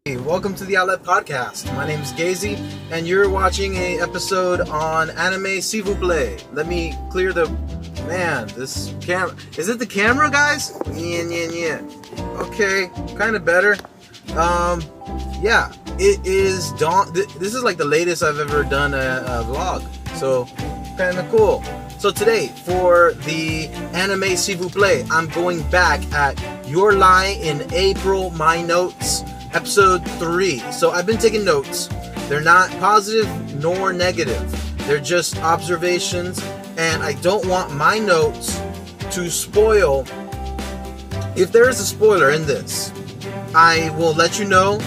Hey, welcome to the Outlet Podcast. My name is Gazy, and you're watching a episode on anime s'il vous plaît. Let me clear the... Man, this camera... Is it the camera, guys? Yeah. Okay, kind of better. Yeah, it is dawn... This is like the latest I've ever done a vlog, so kind of cool. So today, for the anime s'il vous plaît, I'm going back at Your Lie in April, My Notes, Episode 3. So I've been taking notes. They're not positive nor negative. They're just observations, and I don't want my notes to spoil. If there is a spoiler in this, I will let you know,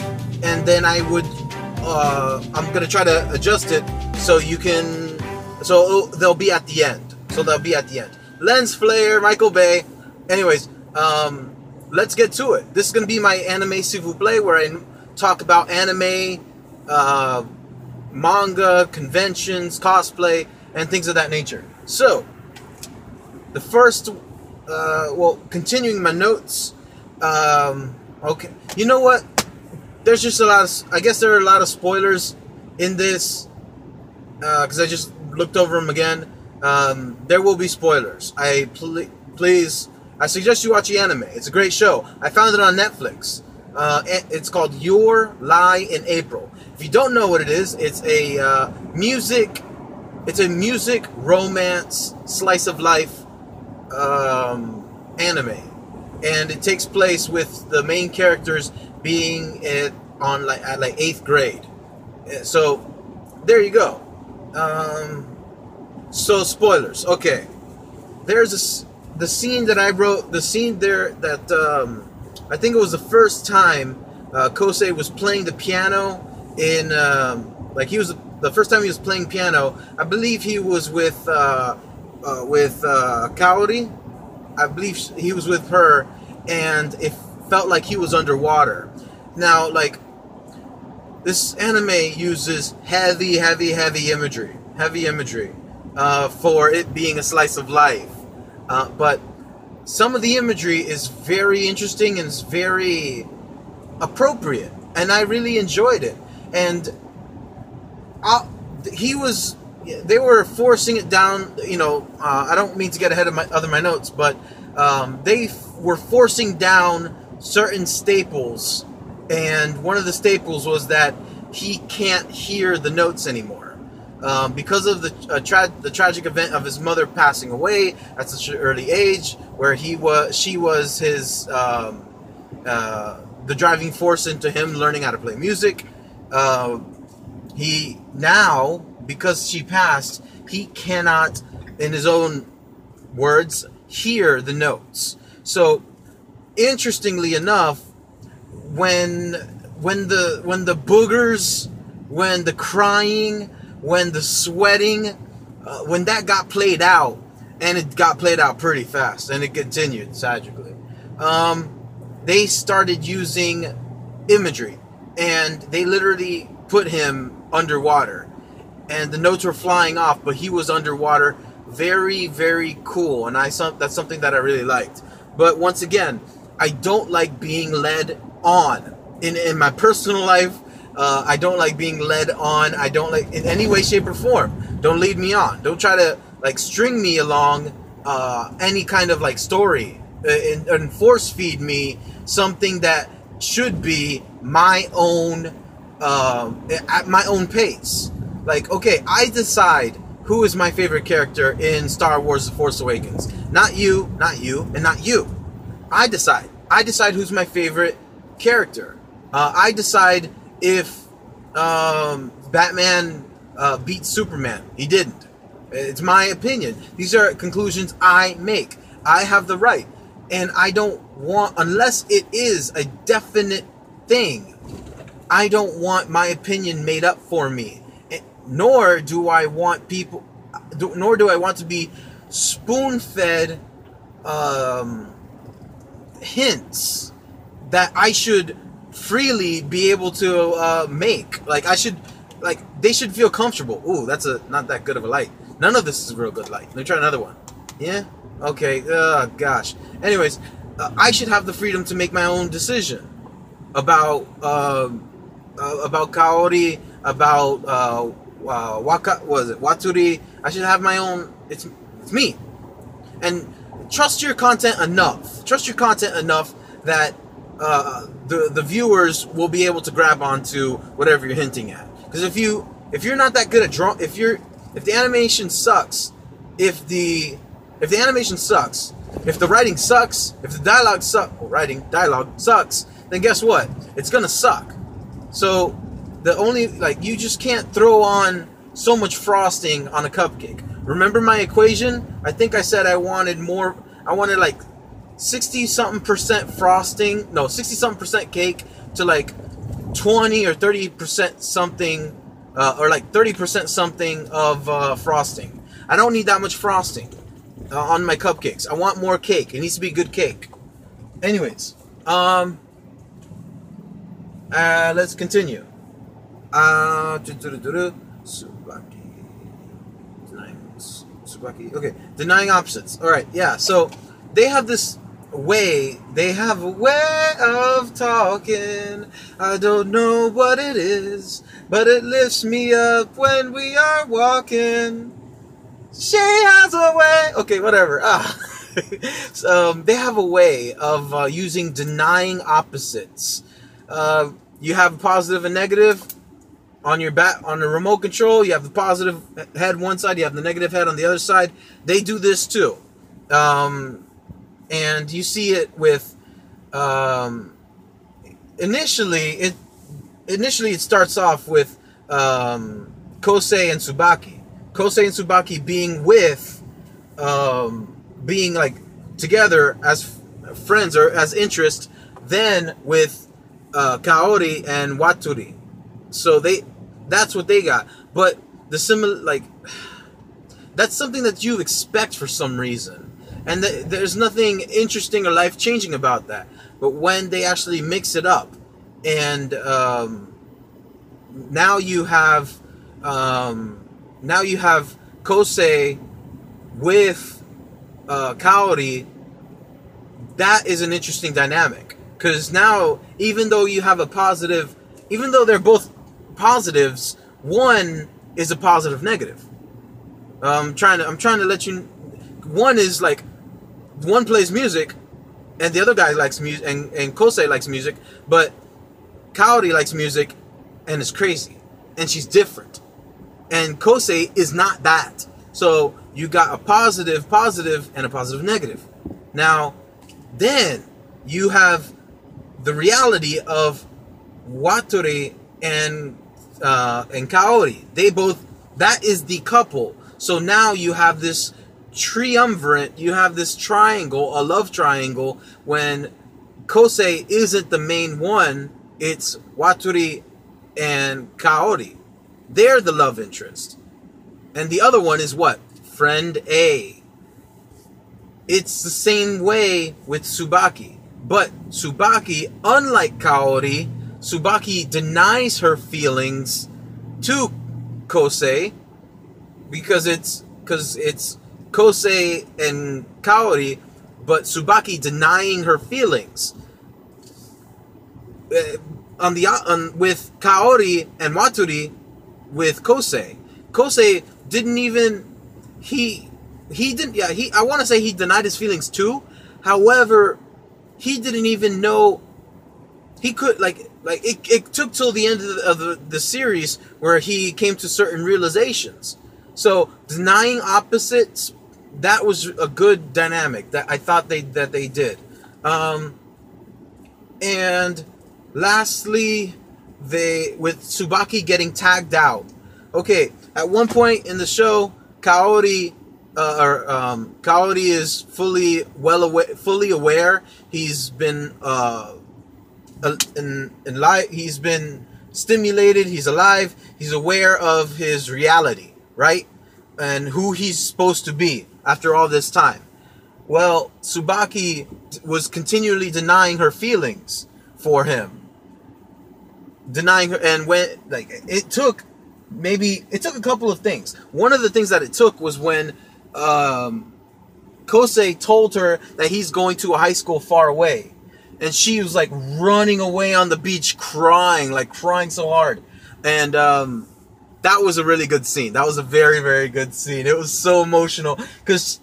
and then I'm gonna try to adjust it so you can. So they'll be at the end. Lens flare, Michael Bay. Anyways, let's get to it. This is going to be my anime s'il vous plaît, where I talk about anime, manga, conventions, cosplay, and things of that nature. So, the first, continuing my notes, okay. You know what? There's just a lot of, I guess there are a lot of spoilers in this, because I just looked over them again. There will be spoilers. Please, I suggest you watch the anime. It's a great show. I found it on Netflix. It's called Your Lie in April. If you don't know what it is, it's a music romance slice of life anime, and it takes place with the main characters being at 8th grade. So there you go. So spoilers. Okay, there's the scene that I wrote, the scene there that I think it was the first time Kosei was playing the piano in the first time he was playing piano. I believe he was with Kaori. I believe he was with her, and it felt like he was underwater. Now, like, this anime uses heavy imagery for it being a slice of life. But some of the imagery is very interesting and it's very appropriate, and I really enjoyed it. And they were forcing it down. You know, I don't mean to get ahead of my notes, but they were forcing down certain staples, and one of the staples was that he can't hear the notes anymore. Because of the tragic event of his mother passing away at such an early age, where she was his the driving force into him learning how to play music. He now, because she passed, he cannot, in his own words, hear the notes. So, interestingly enough, when the boogers, when the crying, when the sweating, when that got played out, and it got played out pretty fast, and it continued tragically, they started using imagery, and they literally put him underwater, and the notes were flying off, but he was underwater. Very, very cool, and that's something that I really liked. But once again, I don't like being led on in my personal life. I don't like being led on. I don't like, in any way, shape, or form. Don't lead me on. Don't try to like string me along any kind of like story and force feed me something that should be my own at my own pace. Like, okay, I decide who is my favorite character in Star Wars: The Force Awakens. Not you, and not you. I decide. I decide who's my favorite character. I decide if Batman beats Superman. He didn't. It's my opinion. These are conclusions I make. I have the right. And I don't want, unless it is a definite thing, I don't want my opinion made up for me. Nor do I want people, nor do I want to be spoon-fed hints that I should freely be able to make. Like, they should feel comfortable. Ooh, that's not that good of a light. None of this is a real good light. Let me try another one. Yeah? Okay. Gosh. Anyways, I should have the freedom to make my own decision. about Kaori, about Waturi. I should have my own. It's me, and trust your content enough. Trust your content enough that the viewers will be able to grab onto whatever you're hinting at. Because if you're not that good at if the animation sucks, if the animation sucks, if the writing sucks, if the dialogue sucks, then guess what? It's gonna suck. So you just can't throw on so much frosting on a cupcake. Remember my equation? I think I said I wanted like 60-something% frosting, no, 60-something% cake to like 20 or 30% something, or like 30% something of frosting. I don't need that much frosting on my cupcakes. I want more cake. It needs to be good cake. Anyways, let's continue. Subaki. Okay, denying opposites. All right, yeah. So they have a way of talking. I don't know what it is, but it lifts me up when we are walking. She has a way. Okay, whatever. So they have a way of using denying opposites. You have a positive and negative on your on the remote control. You have the positive head one side, you have the negative head on the other side. They do this too, and you see it with initially it starts off with Kosei and Tsubaki. Kosei and Tsubaki being like together as friends or as interest, then with Kaori and Waturi. So that's what they got. But that's something that you expect for some reason. And there's nothing interesting or life-changing about that. But when they actually mix it up, and now you have Kosei with Kaori, that is an interesting dynamic. Because now, even though they're both positives, one is a positive negative. I'm trying to let you. One is like, one plays music, and the other guy likes music, and Kosei likes music, but Kaori likes music, and is crazy, and she's different, and Kosei is not that. So you got a positive, and a positive negative. Now, then you have the reality of Waturi and Kaori. That is the couple. So now you have this triumvirate, you have this triangle, a love triangle, when Kosei isn't the main one, it's Waturi and Kaori. They're the love interest. And the other one is what? Friend A. It's the same way with Tsubaki. But Tsubaki, unlike Kaori, Tsubaki denies her feelings to Kosei because it's Kosei and Kaori, but Tsubaki denying her feelings. With Kaori and Waturi, with Kosei didn't even I want to say he denied his feelings too. However, he didn't even know he could it took till the end of the series where he came to certain realizations. So denying opposites, that was a good dynamic that I thought they did. And lastly, with Tsubaki getting tagged out. Okay, at one point in the show, Kaori is fully aware. He's been he's been stimulated. He's alive. He's aware of his reality, right? And who he's supposed to be after all this time. Well, Tsubaki was continually denying her feelings for him, denying her, and it took a couple of things. One of the things that it took was when Kosei told her that he's going to a high school far away. and she was like running away on the beach crying so hard. And that was a really good scene. That was a very, very good scene. It was so emotional because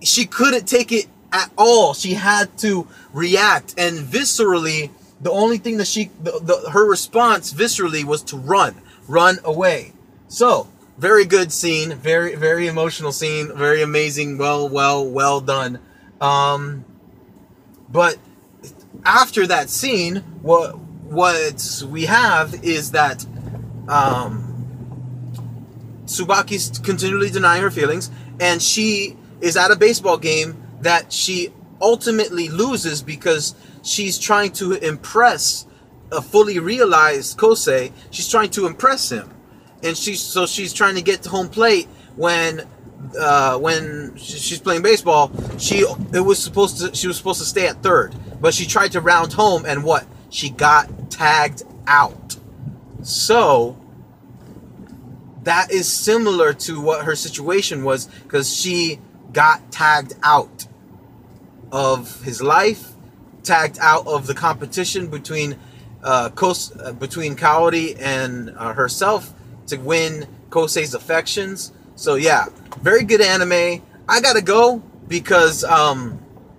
she couldn't take it at all. She had to react, and viscerally, the only thing that her response viscerally was to run away. So, very good scene, very, very emotional scene, very amazing, well done. But after that scene, what we have is that Tsubaki's continually denying her feelings, and she is at a baseball game that she ultimately loses because she's trying to impress a fully realized Kosei. She's trying to impress him, and she's trying to get to home plate when she's playing baseball. She was supposed to stay at third, but she tried to round home, and what? She got tagged out. So that is similar to what her situation was, because she got tagged out of his life, tagged out of the competition between Kaori and herself to win Kosei's affections. So yeah, very good anime. I gotta go because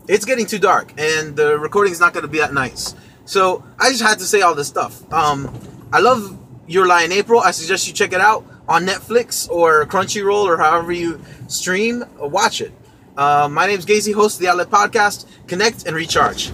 it's getting too dark and the recording is not gonna be that nice. So I just had to say all this stuff. I love Your Lie in April. I suggest you check it out on Netflix or Crunchyroll or however you stream. Watch it. My name is Gazy, host of the Outlet Podcast. Connect and recharge.